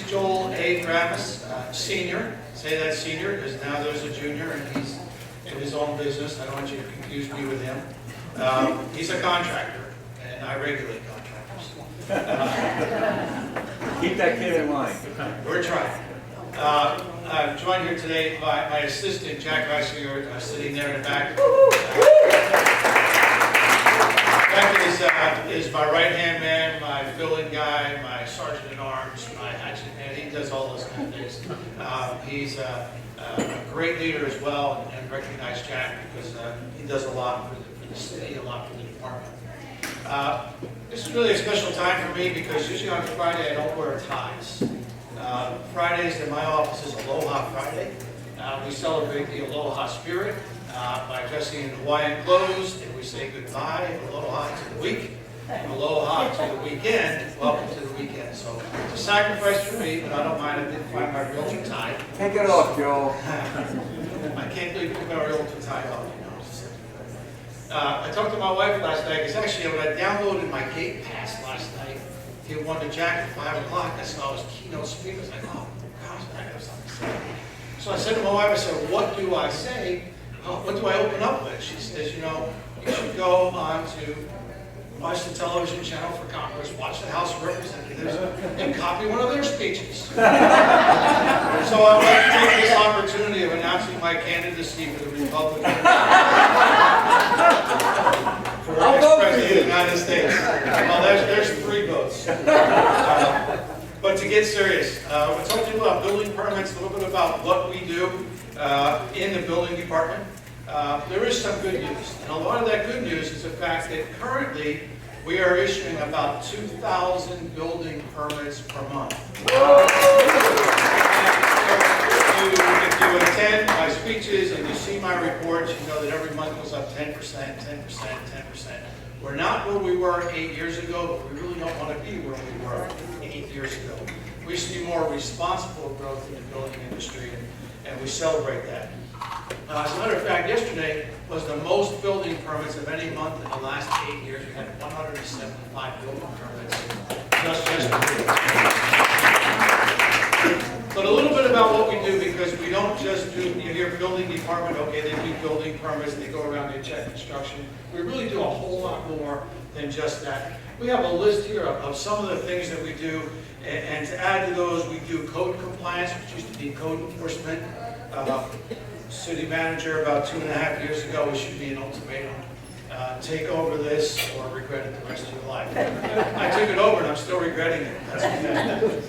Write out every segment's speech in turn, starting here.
is Joel A. Dramis, senior. Say that senior because now there's a junior and he's in his own business. I don't want you to confuse me with him. He's a contractor and I regulate contractors. Keep that kid in mind. We're trying. I'm joined here today by my assistant, Jack Reisinger, sitting there in the back. Jack is my right-hand man, my fill-in guy, my sergeant-at-arms, my hatchet man. He does all those kind of things. He's a great leader as well, and recognize Jack because he does a lot for the city, a lot for the department. This is really a special time for me because usually on Friday I don't wear ties. Fridays in my office is Aloha Friday. We celebrate the Aloha spirit by dressing in Hawaiian clothes, and we say goodbye, aloha to the week, aloha to the weekend, welcome to the weekend. So it's a sacrifice for me, but I don't mind. I didn't find my realtor tie. Take it off, Joe. I can't believe you took my realtor tie off. I talked to my wife last night, because actually when I downloaded my gate pass last night, he wanted Jack at 5 o'clock. I saw his Keynot speakers. I thought, oh gosh, I got something to say. So I said to my wife, I said, what do I say? What do I open up with? She says, you know, you should go on to watch the television channel for Congress, watch the House of Representatives, and copy one of their speeches. So I would like to take this opportunity of announcing my candidacy for the Republican for next President of the United States. Well, there's 3 votes. But to get serious, we're talking about building permits, a little bit about what we do in the building department. There is some good news, and a lot of that good news is the fact that currently we are issuing about 2,000 building permits per month. If you attend my speeches and you see my reports, you know that every month goes up 10%, 10%, 10%. We're not where we were 8 years ago, but we really don't want to be where we were 8 years ago. We see more responsible growth in the building industry, and we celebrate that. As a matter of fact, yesterday was the most building permits of any month in the last 8 years. We had 175 building permits just yesterday. But a little bit about what we do, because we don't just do, you hear building department, okay, they do building permits, they go around, they check construction. We really do a whole lot more than just that. We have a list here of some of the things that we do, and to add to those, we do code compliance, which used to be code enforcement. City manager about 2.5 years ago issued me an ultimatum. Take over this or regret it the rest of your life. I took it over and I'm still regretting it. That's okay.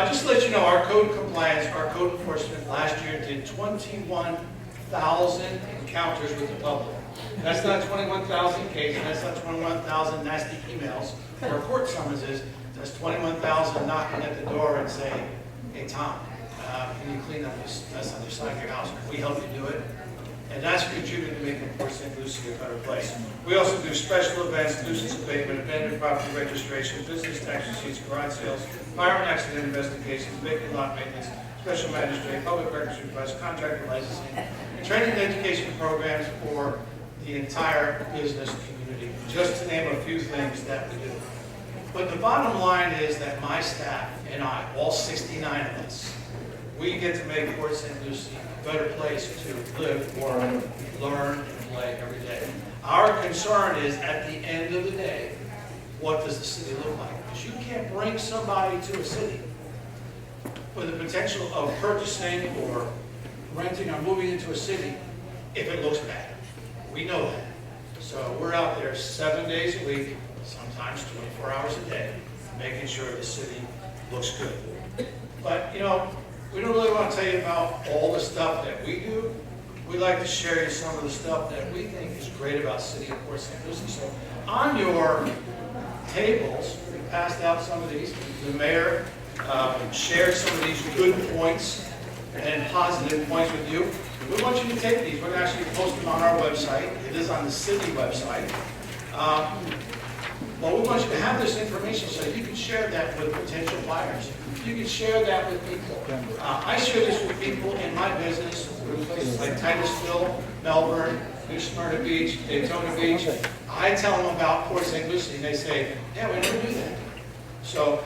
Just to let you know, our code compliance, our code enforcement last year did 21,000 encounters with the public. That's not 21,000 cases, that's not 21,000 nasty emails or court summonses. That's 21,000 knocking at the door and saying, hey Tom, can you clean up this mess on the side of your house? Can we help you do it? And that's contributing to making Port St. Lucie a better place. We also do special events, nuisance abatement, abandoned property registration, business tax receipts, garage sales, fire and accident investigations, vacant lot maintenance, special magistrate, public records requests, contractor licensing, training and education programs for the entire business community, just to name a few things that we do. But the bottom line is that my staff and I, all 69 of us, we get to make Port St. Lucie a better place to live, work, learn, and play every day. Our concern is, at the end of the day, what does the city look like? Because you can't bring somebody to a city with the potential of purchasing or renting or moving into a city if it looks bad. We know that. So we're out there 7 days a week, sometimes 24 hours a day, making sure the city looks good. But, you know, we don't really want to tell you about all the stuff that we do. We'd like to share you some of the stuff that we think is great about City of Port St. Lucie. So on your tables, we passed out some of these. The mayor shared some of these good points and positive points with you. We want you to take these. We're going to actually post them on our website. It is on the city website. But we want you to have this information so you can share that with potential buyers. You can share that with people. I share this with people in my business, with places like Titusville, Melbourne, New Smyrna Beach, Daytona Beach. I tell them about Port St. Lucie, and they say, yeah, we never do that. So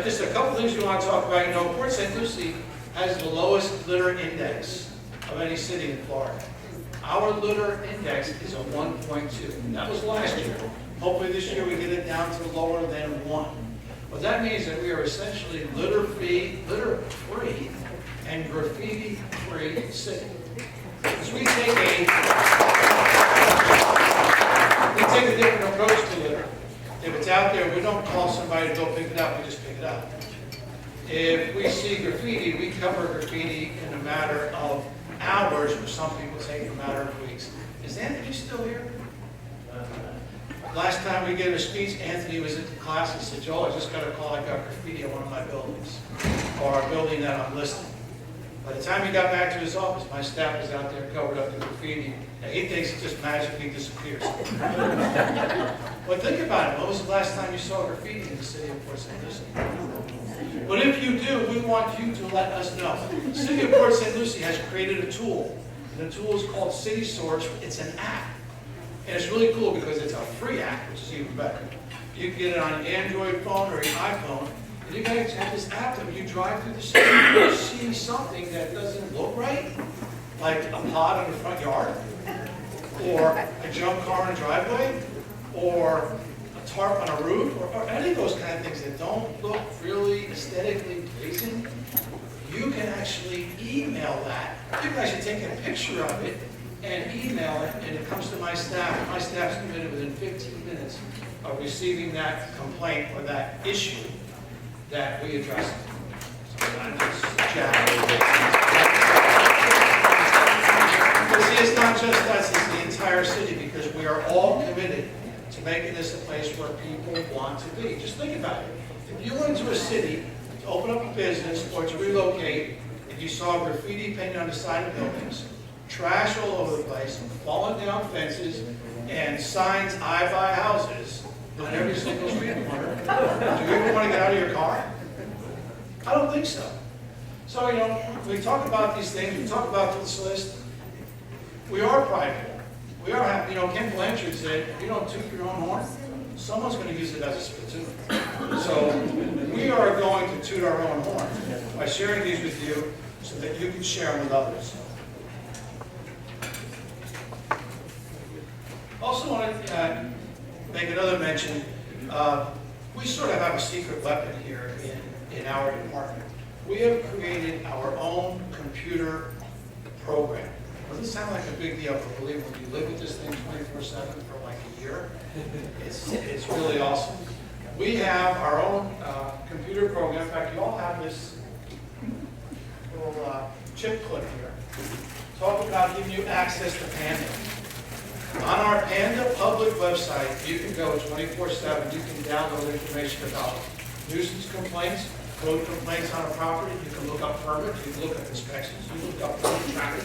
Just a couple things we want to talk about. You know, Port St. Lucie has the lowest litter index of any city in Florida. Our litter index is a 1.2. That was last year. Hopefully this year we get it down to lower than 1. What that means is that we are essentially litter-free, and graffiti-free city. Because we take a different approach to litter. If it's out there, we don't call somebody to go pick it up, we just pick it up. If we see graffiti, we cover graffiti in a matter of hours, or some people take a matter of weeks. Is Anthony still here? Last time we gave a speech, Anthony was at the class and said, Joel, I just got a call, I got graffiti at one of my buildings, or a building that I'm listing. By the time he got back to his office, my staff was out there covered up in graffiti, and he thinks it just magically disappears. But think about it, when was the last time you saw graffiti in the city of Port St. Lucie? But if you do, we want you to let us know. The city of Port St. Lucie has created a tool, and the tool is called City Source. It's an app. And it's really cool because it's a free app, which is even better. You can get it on an Android phone or an iPhone, and you guys have this app that when you drive through the city, you see something that doesn't look right, like a pot in the front yard, or a junk car in a driveway, or a tarp on a roof, or any of those kind of things that don't look really aesthetically pleasing. You can actually email that. You guys should take a picture of it and email it, and it comes to my staff. My staff's committed within 15 minutes of receiving that complaint or that issue that we address. So that's Jack. But see, it's not just us, it's the entire city, because we are all committed to making this a place where people want to be. Just think about it. If you went to a city to open up a business or to relocate, and you saw graffiti painted on the side of buildings, trash all over the place, falling down fences, and signs, I buy houses, on every single street corner, do you even want to get out of your car? I don't think so. So, you know, we talk about these things, we talk about this list. We are prideful. We are happy. You know, Ken Blanchard said, if you don't toot your own horn, someone's going to use it as a spittoon. So, we are going to toot our own horn by sharing these with you so that you can share them with others. Also want to make another mention. We sort of have a secret weapon here in our department. We have created our own computer program. Doesn't sound like a big deal, but believe me, when you live with this thing 24/7 for like a year, it's really awesome. We have our own computer program. In fact, you all have this little chip clip here. Talk about giving you access to Panda. On our Panda public website, you can go 24/7. You can download information about nuisance complaints, code complaints on a property. You can look up permits. You can look up inspections. You can look up road traffic.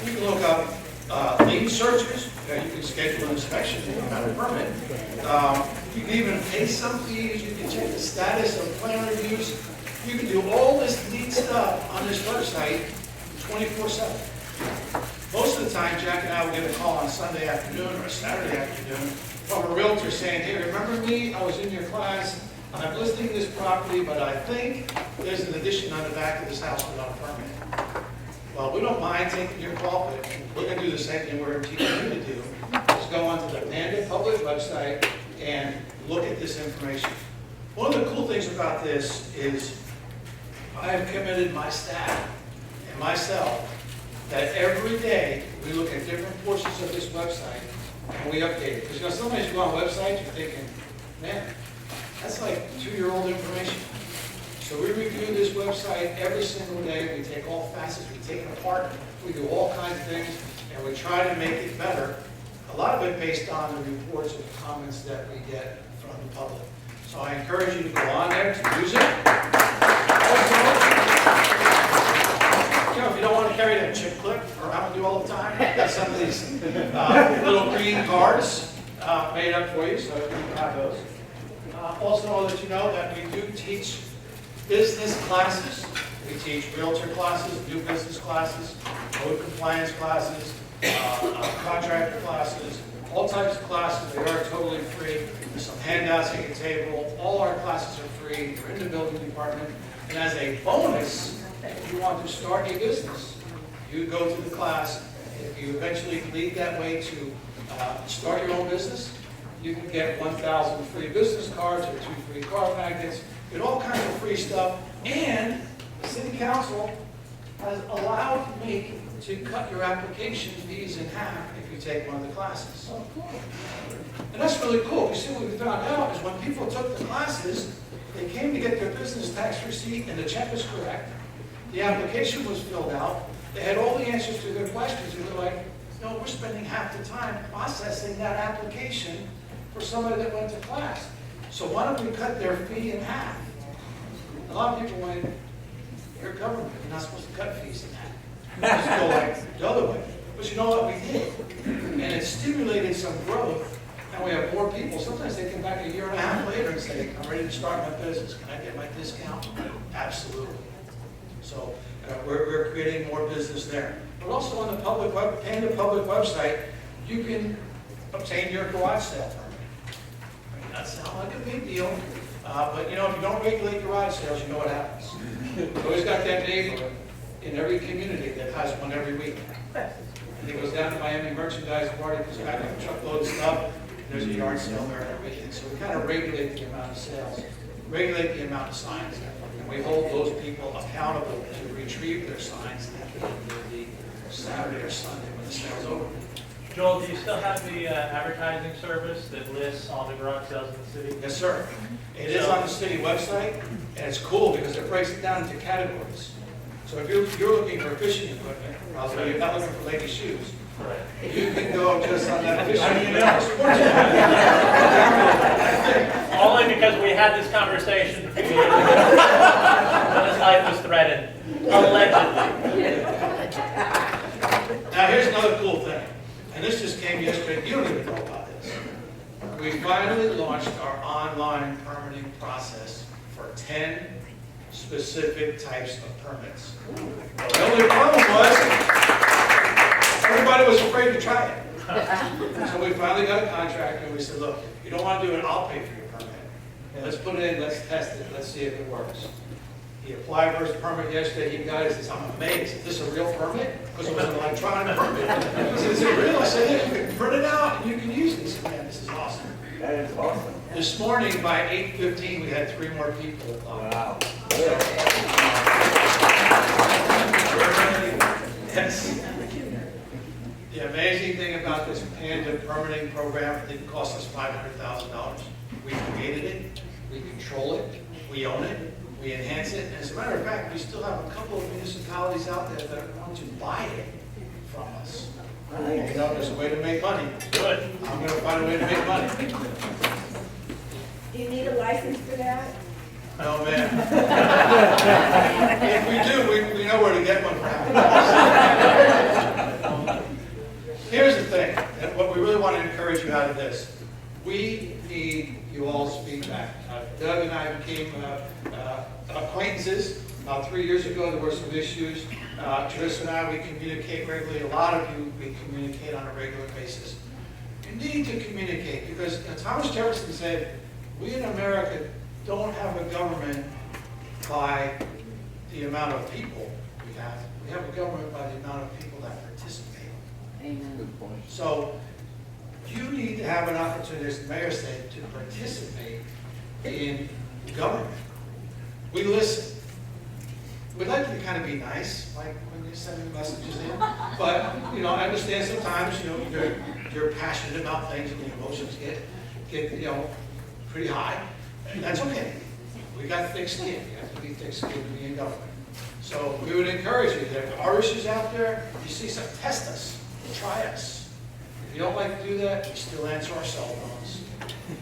You can look up lien searches. You can schedule an inspection if you don't have a permit. You can even pay some fees. You can check the status of plan reviews. You can do all this neat stuff on this website 24/7. Most of the time, Jack and I will get a call on Sunday afternoon or Saturday afternoon from a realtor saying, hey, remember me? I was in your class. I'm listing this property, but I think there's an addition on the back of this house without a permit. Well, we don't mind taking your call, but we're going to do the same thing we're teaching you to do. Just go onto the Panda public website and look at this information. One of the cool things about this is I have committed my staff and myself that every day we look at different portions of this website and we update it. Because you know, sometimes you go on websites, you're thinking, man, that's like 2-year-old information. So we review this website every single day. We take all facets, we take it apart, we do all kinds of things, and we try to make it better. A lot of it based on the reports and the comments that we get from the public. So I encourage you to go on there to use it. Also, if you don't want to carry that chip clip around with you all the time, I've got some of these little green cards made up for you, so you can have those. Also, I'll let you know that we do teach business classes. We teach realtor classes, new business classes, code compliance classes, contractor classes, all types of classes. They are totally free. There's some handouts at your table. All our classes are free. They're in the building department. And as a bonus, if you want to start a business, you go to the class. If you eventually lead that way to start your own business, you can get 1,000 free business cards or 2 free car magnets, get all kinds of free stuff. And the city council has allowed me to cut your application fees in half if you take one of the classes. Oh, cool. And that's really cool. You see, what we found out is when people took the classes, they came to get their business tax receipt and the check was correct. The application was filled out. They had all the answers to their questions. And they're like, no, we're spending half the time processing that application for somebody that went to class. So why don't we cut their fee in half? A lot of people went, you're government, you're not supposed to cut fees in half. Just go like the other way. But you know what, we did. And it stimulated some growth, and we have more people. Sometimes they come back a year and a half later and say, I'm ready to start my business. Can I get my discount? Absolutely. So we're creating more business there. But also on the public website, you can obtain your garage sale permit. I mean, that sounds like a big deal, but you know, if you don't regulate garage sales, you know what happens. You always got that neighbor in every community that has one every week. And he goes down to Miami Merchandise Party, goes back with a truckload of stuff, and there's a yard sale there and everything. So we kind of regulate the amount of sales, regulate the amount of signs, and we hold those people accountable to retrieve their signs at the end of the Saturday or Sunday when the sale's over. Joel, do you still have the advertising service that lists all the garage sales in the city? Yes, sir. It is on the city website, and it's cool because it breaks it down into categories. So if you're looking for fishing equipment, probably you're not looking for ladies' shoes, Right. you can go just on that fishing equipment. Only because we had this conversation a few years ago when his life was threatened, allegedly. Now, here's another cool thing, and this just came yesterday. You don't even know about this. We finally launched our online permitting process for 10 specific types of permits. The only problem was, everybody was afraid to try it. So we finally got a contractor, and we said, look, if you don't want to do it, I'll pay for your permit. Let's put it in, let's test it, let's see if it works. He applied for his permit yesterday, he got it, he says, I'm amazed, is this a real permit? Because it was an electronic permit. I said, is it real? I said, yeah, you can print it out and you can use it. He said, man, this is awesome. That is awesome. This morning, by 8:15, we had 3 more people apply. Wow. Yes. The amazing thing about this Panda permitting program, it didn't cost us $500,000. We created it, we control it, we own it, we enhance it, and as a matter of fact, we still have a couple of municipalities out there that want to buy it from us. You know, there's a way to make money. Good. I'm going to find a way to make money. Do you need a license for that? No, man. If we do, we know where to get one from. Here's the thing, and what we really want to encourage you out of this. We need you all's feedback. Doug and I became acquaintances about 3 years ago. There were some issues. Teresa and I, we communicate regularly. A lot of you, we communicate on a regular basis. You need to communicate because Thomas Jefferson said, we in America don't have a government by the amount of people we have. We have a government by the amount of people that participate. Amen. Good point. So you need to have an opportunity, as the mayor said, to participate in government. We listen. We'd like you to kind of be nice, like when you're sending messages in. But, you know, I understand sometimes, you know, you're passionate about things and the emotions get you know, pretty high. And that's okay. We got thick skin. You have to be thick skinned to be in government. So we would encourage you. There are issues out there. If you see something, test us. Try us. If you don't like to do that, we still answer our cell phones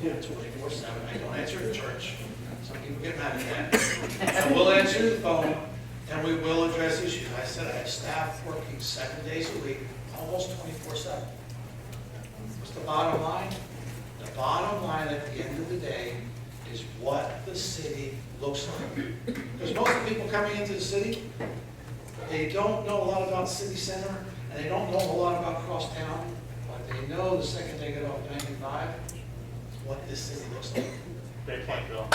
24/7. I don't answer at church. Some people get mad at that. And we'll answer the phone, and we will address issues. I said I have staff working 7 days a week, almost 24/7. What's the bottom line? The bottom line at the end of the day is what the city looks like. Because most of the people coming into the city, they don't know a lot about city center, and they don't know a lot about crosstown. But but they know the second they get off 95, what this city looks like. Great point, Bill.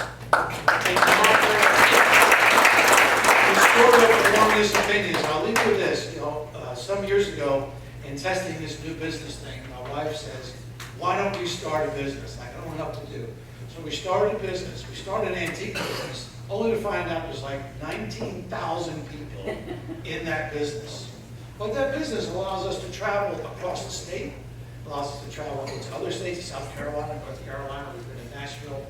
Restore the erroneous opinions. I'll leave you with this. Some years ago, in testing this new business thing, my wife says, why don't we start a business? I don't know what to do. So we started a business. We started an antique business, only to find out there's like 19,000 people in that business. But that business allows us to travel across the state, allows us to travel to other states, South Carolina, North Carolina, we've been in Nashville,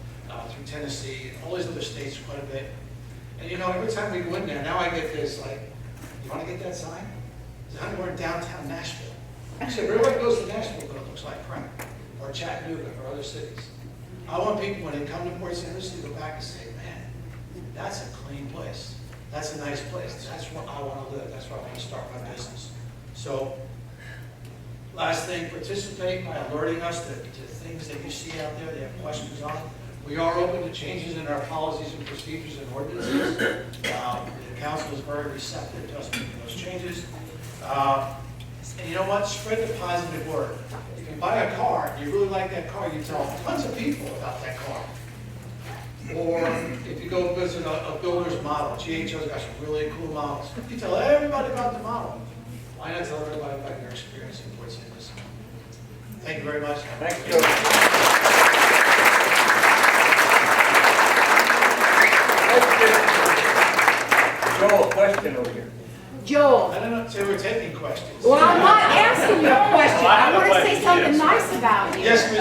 through Tennessee, and all these other states quite a bit. And every time we go in there, now I get this, like, you want to get that sign? Honey, we're in downtown Nashville. I said, everybody goes to Nashville, but it looks like crap, or Chattanooga, or other cities. I want people, when they come to Port St. Lucie, to go back and say, man, that's a clean place. That's a nice place. That's where I want to live. That's where I want to start my business. So, last thing, participate by alerting us to things that you see out there that you have questions on. We are open to changes in our policies and procedures and ordinances. The council is very receptive to us making those changes. And you know what? Spread the positive word. If you buy a car, and you really like that car, you tell tons of people about that car. Or if you go visit a builder's model, GHO's got some really cool models. You tell everybody about the model. Why not tell everybody about your experience in Port St. Lucie? Thank you very much. Thanks, Joe. Joel, question over here. Joel, I don't know if they were taking questions. well, I'm not asking you a question. Well, I have I a want to say question, something yes. nice about you. Yes, Ms.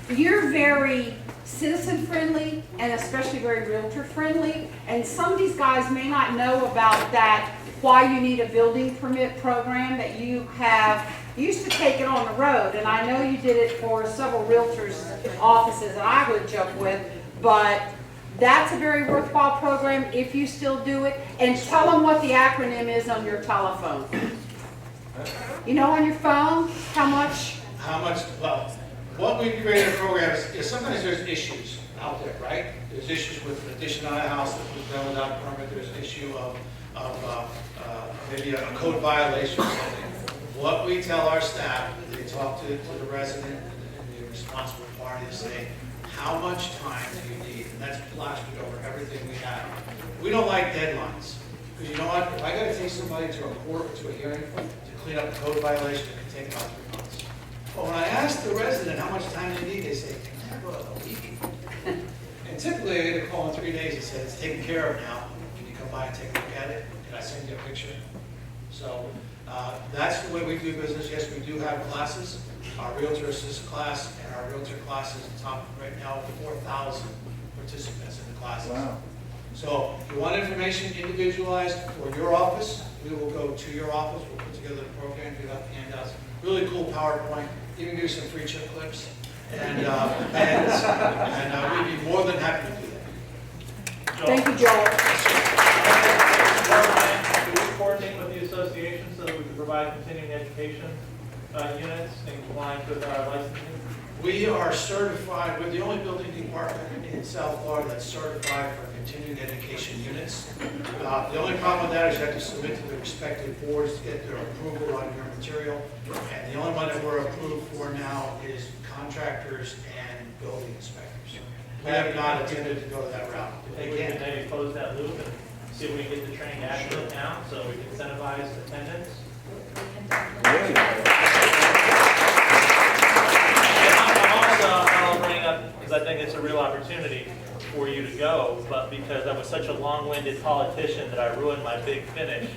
Brown. You're very citizen-friendly and especially very realtor-friendly. And some of these guys may not know about that, why you need a building permit program that you have. You used to take it on the road, and I know you did it for several realtors' offices that I would joke with, but that's a very worthwhile program if you still do it. And tell them what the acronym is on your telephone. You know, on your phone, how much? How much, well, what we created a program is sometimes there's issues out there, right? There's issues with an addition on a house that was done without a permit. There's an issue of maybe a code violation or something. What we tell our staff, they talk to the resident and the responsible party to say, how much time do you need? And that's plastered over everything we have. We don't like deadlines. Because you know what? If I got to take somebody to a court or to a hearing to clean up a code violation, it can take about 3 months. But when I ask the resident how much time they need, they say, a week. And typically I get a call in 3 days that says, it's taken care of now. Can you come by and take a look at it? Can I send you a picture? So that's the way we do business. Yes, we do have classes. Our Realtor Assist class and our Realtor class is top right now, 4,000 participants in the classes. Wow. So if you want information individualized for your office, we will go to your office. We'll put together the program, give out the handouts. Really cool PowerPoint. Even do some free chip clips. And we'd be more than happy to do that. Joel. Thank you, Joel. Do we coordinate with the association so that we can provide continuing education units in compliance with our licensing? We are certified, we're the only building department in South Florida that's certified for continuing education units. The only problem with that is you have to submit to the respective boards to get their approval on your material. And the only one that we're approved for now is contractors and building inspectors. We have not attempted to go to that route. I think we can maybe close that loop and see if we can get the trained actually down so we can incentivize attendance. I'll bring up, because I think it's a real opportunity for you to go, but because I was such a long-winded politician that I ruined my big finish.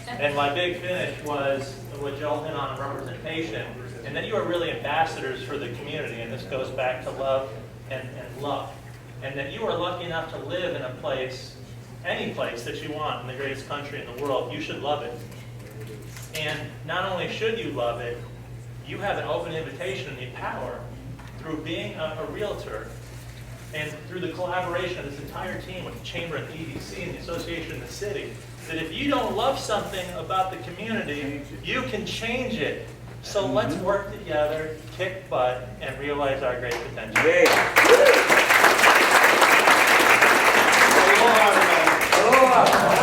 And my big finish was what Joel hit on representation. And then you are really ambassadors for the community, and this goes back to love and luck. And that you are lucky enough to live in a place, any place that you want in the greatest country in the world. You should love it. And not only should you love it, you have an open invitation and the power through being a realtor and through the collaboration of this entire team with the Chamber and the EDC and the Association of the City, that if you don't love something about the community, you can change it. So let's work together, kick butt, and realize our great potential. Aloha.